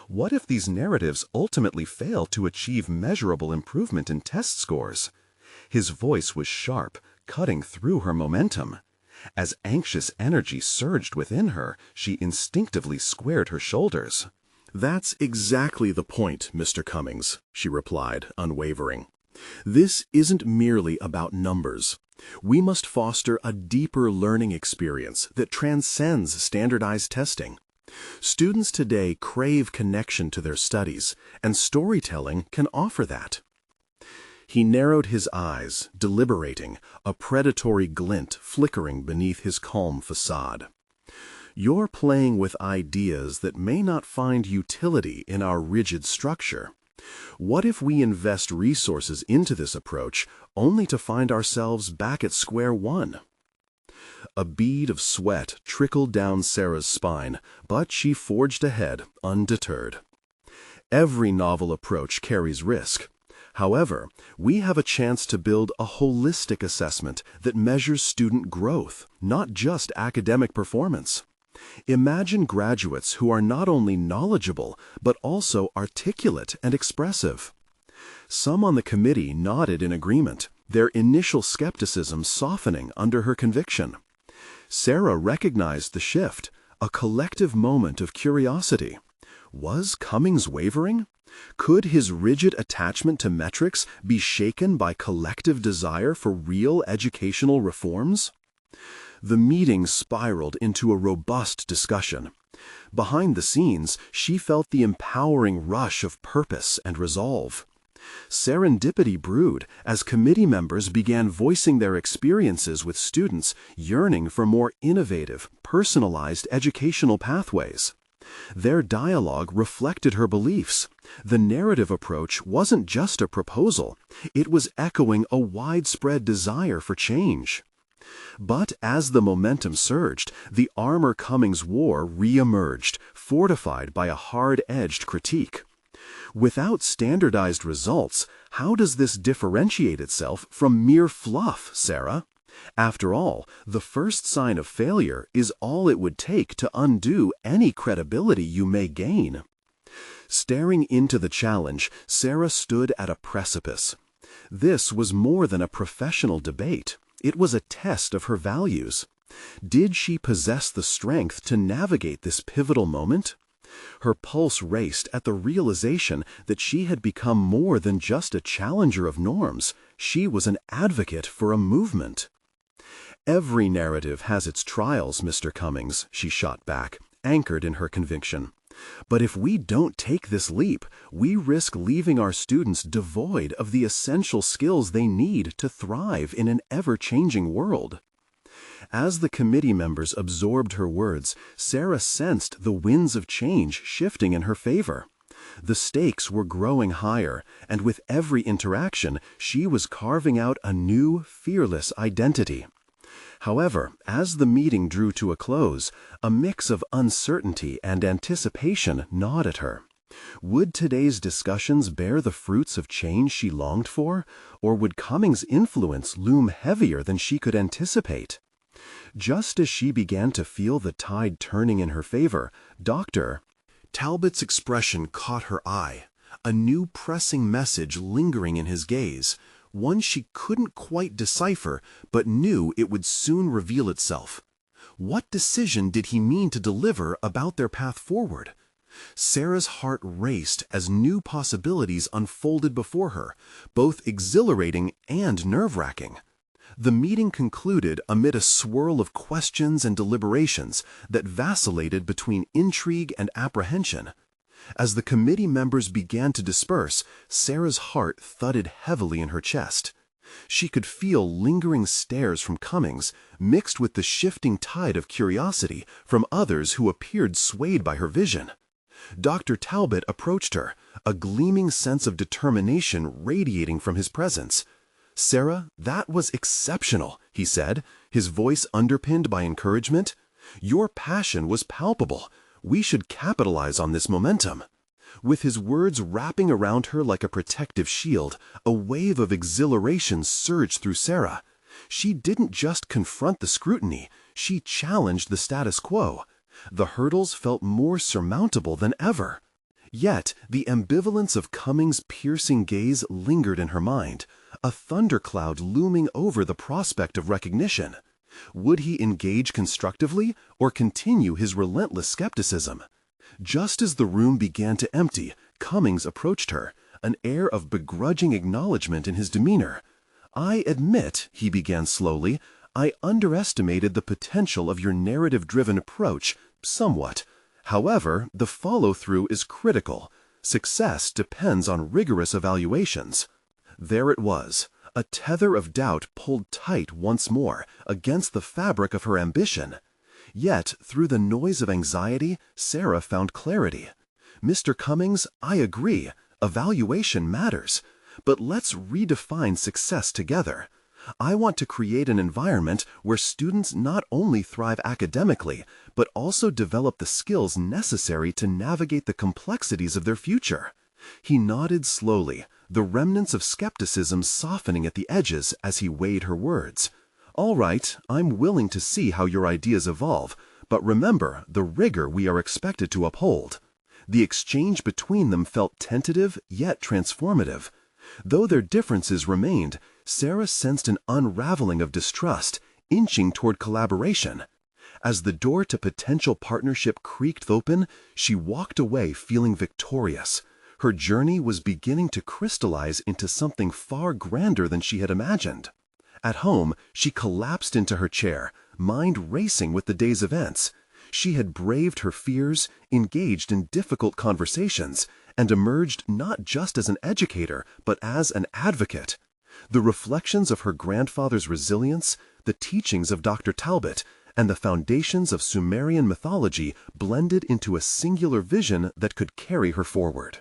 What if these narratives ultimately fail to achieve measurable improvement in test scores? His voice was sharp, cutting through her momentum. As anxious energy surged within her, she instinctively squared her shoulders. "That's exactly the point, Mr. Cummings," she replied, unwavering. "This isn't merely about numbers. We must foster a deeper learning experience that transcends standardized testing. Students today crave connection to their studies, and storytelling can offer that." He narrowed his eyes, deliberating, a predatory glint flickering beneath his calm facade. "You're playing with ideas that may not find utility in our rigid structure. What if we invest resources into this approach only to find ourselves back at square one?" A bead of sweat trickled down Sarah's spine, but she forged ahead, undeterred. "Every novel approach carries risk. However, we have a chance to build a holistic assessment that measures student growth, not just academic performance. Imagine graduates who are not only knowledgeable, but also articulate and expressive." Some on the committee nodded in agreement, their initial skepticism softening under her conviction. Sarah recognized the shift, a collective moment of curiosity. Was Cummings wavering? Could his rigid attachment to metrics be shaken by collective desire for real educational reforms? The meeting spiraled into a robust discussion. Behind the scenes, she felt the empowering rush of purpose and resolve. Serendipity brewed as committee members began voicing their experiences with students yearning for more innovative, personalized educational pathways. Their dialogue reflected her beliefs. The narrative approach wasn't just a proposal, it was echoing a widespread desire for change. But as the momentum surged, the armor Cummings wore re-emerged, fortified by a hard-edged critique. Without standardized results, how does this differentiate itself from mere fluff, Sarah? After all, the first sign of failure is all it would take to undo any credibility you may gain. Staring into the challenge, Sarah stood at a precipice. This was more than a professional debate. It was a test of her values. Did she possess the strength to navigate this pivotal moment? Her pulse raced at the realization that she had become more than just a challenger of norms. She was an advocate for a movement. "Every narrative has its trials, Mr. Cummings," she shot back, anchored in her conviction. "But if we don't take this leap, we risk leaving our students devoid of the essential skills they need to thrive in an ever-changing world." As the committee members absorbed her words, Sarah sensed the winds of change shifting in her favor. The stakes were growing higher, and with every interaction, she was carving out a new, fearless identity. However, as the meeting drew to a close, a mix of uncertainty and anticipation gnawed at her. Would today's discussions bear the fruits of change she longed for, or would Cummings' influence loom heavier than she could anticipate? Just as she began to feel the tide turning in her favor, Dr. Talbot's expression caught her eye, a new pressing message lingering in his gaze, one she couldn't quite decipher but knew it would soon reveal itself. What decision did he mean to deliver about their path forward? Sarah's heart raced as new possibilities unfolded before her, both exhilarating and nerve-wracking. The meeting concluded amid a swirl of questions and deliberations that vacillated between intrigue and apprehension. As the committee members began to disperse, Sarah's heart thudded heavily in her chest. She could feel lingering stares from Cummings, mixed with the shifting tide of curiosity from others who appeared swayed by her vision. Dr. Talbot approached her, a gleaming sense of determination radiating from his presence. "Sarah, that was exceptional," he said, his voice underpinned by encouragement. "Your passion was palpable. We should capitalize on this momentum." With his words wrapping around her like a protective shield, a wave of exhilaration surged through Sarah. She didn't just confront the scrutiny, she challenged the status quo. The hurdles felt more surmountable than ever. Yet, the ambivalence of Cummings' piercing gaze lingered in her mind, a thundercloud looming over the prospect of recognition. Would he engage constructively or continue his relentless skepticism? Just as the room began to empty, Cummings approached her, an air of begrudging acknowledgement in his demeanor. "I admit," he began slowly, "I underestimated the potential of your narrative-driven approach somewhat. However, the follow-through is critical. Success depends on rigorous evaluations." There it was, a tether of doubt pulled tight once more against the fabric of her ambition. Yet, through the noise of anxiety, Sarah found clarity. "Mr. Cummings, I agree. Evaluation matters. But let's redefine success together. I want to create an environment where students not only thrive academically, but also develop the skills necessary to navigate the complexities of their future." He nodded slowly, the remnants of skepticism softening at the edges as he weighed her words. "All right, I'm willing to see how your ideas evolve, but remember the rigor we are expected to uphold." The exchange between them felt tentative yet transformative. Though their differences remained, Sarah sensed an unraveling of distrust, inching toward collaboration. As the door to potential partnership creaked open, she walked away feeling victorious. Her journey was beginning to crystallize into something far grander than she had imagined. At home, she collapsed into her chair, mind racing with the day's events. She had braved her fears, engaged in difficult conversations, and emerged not just as an educator, but as an advocate. The reflections of her grandfather's resilience, the teachings of Dr. Talbot, and the foundations of Sumerian mythology blended into a singular vision that could carry her forward.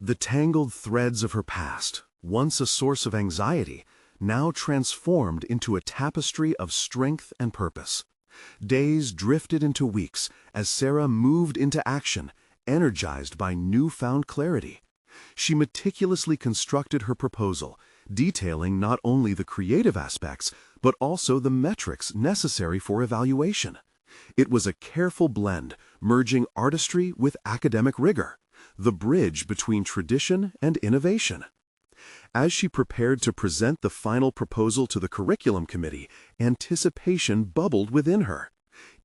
The tangled threads of her past, once a source of anxiety, now transformed into a tapestry of strength and purpose. Days drifted into weeks as Sarah moved into action, energized by newfound clarity. She meticulously constructed her proposal, detailing not only the creative aspects, but also the metrics necessary for evaluation. It was a careful blend, merging artistry with academic rigor, the bridge between tradition and innovation. As she prepared to present the final proposal to the curriculum committee, anticipation bubbled within her.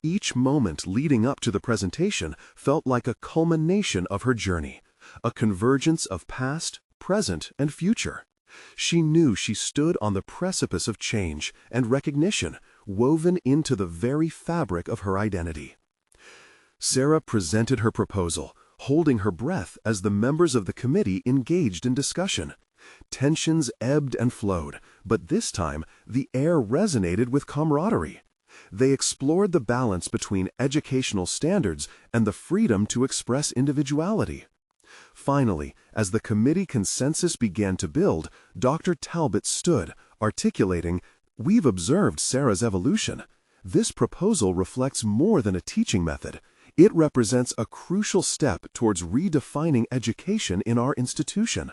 Each moment leading up to the presentation felt like a culmination of her journey, a convergence of past, present, and future. She knew she stood on the precipice of change and recognition, woven into the very fabric of her identity. Sarah presented her proposal, holding her breath as the members of the committee engaged in discussion. Tensions ebbed and flowed, but this time the air resonated with camaraderie. They explored the balance between educational standards and the freedom to express individuality. Finally, as the committee consensus began to build, Dr. Talbot stood, articulating, We've observed Sarah's evolution. This proposal reflects more than a teaching method. It represents a crucial step towards redefining education in our institution.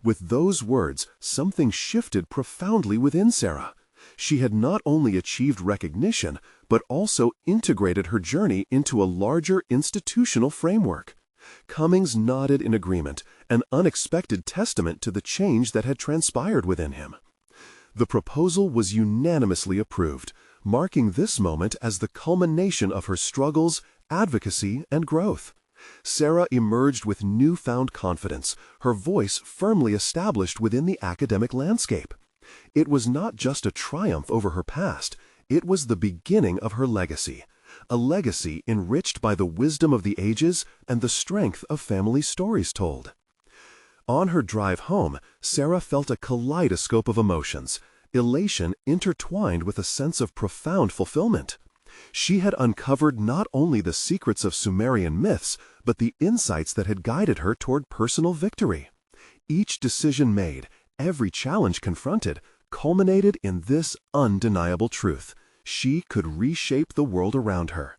With those words, something shifted profoundly within Sarah. She had not only achieved recognition, but also integrated her journey into a larger institutional framework. Cummings nodded in agreement, an unexpected testament to the change that had transpired within him. The proposal was unanimously approved, marking this moment as the culmination of her struggles, advocacy, and growth. Sarah emerged with newfound confidence, her voice firmly established within the academic landscape. It was not just a triumph over her past, it was the beginning of her legacy, a legacy enriched by the wisdom of the ages and the strength of family stories told. On her drive home, Sarah felt a kaleidoscope of emotions, elation intertwined with a sense of profound fulfillment. She had uncovered not only the secrets of Sumerian myths, but the insights that had guided her toward personal victory. Each decision made, every challenge confronted, culminated in this undeniable truth: she could reshape the world around her.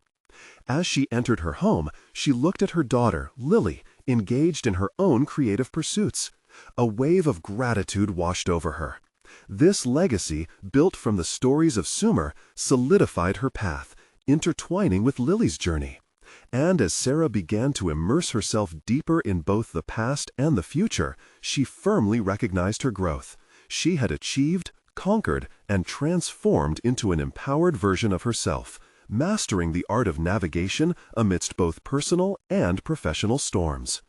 As she entered her home, she looked at her daughter, Lily, engaged in her own creative pursuits. A wave of gratitude washed over her. This legacy, built from the stories of Sumer, solidified her path, intertwining with Lily's journey. And as Sarah began to immerse herself deeper in both the past and the future, she firmly recognized her growth. She had achieved, conquered, and transformed into an empowered version of herself, mastering the art of navigation amidst both personal and professional storms.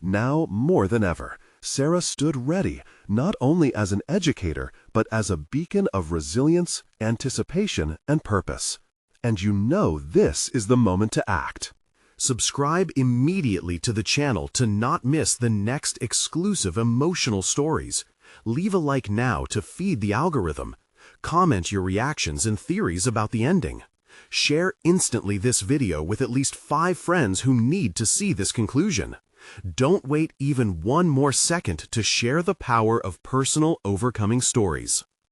Now, more than ever, Sarah stood ready, not only as an educator, but as a beacon of resilience, anticipation, and purpose. And you know this is the moment to act. Subscribe immediately to the channel to not miss the next exclusive emotional stories. Leave a like now to feed the algorithm. Comment your reactions and theories about the ending. Share instantly this video with at least 5 friends who need to see this conclusion. Don't wait even one more second to share the power of personal overcoming stories.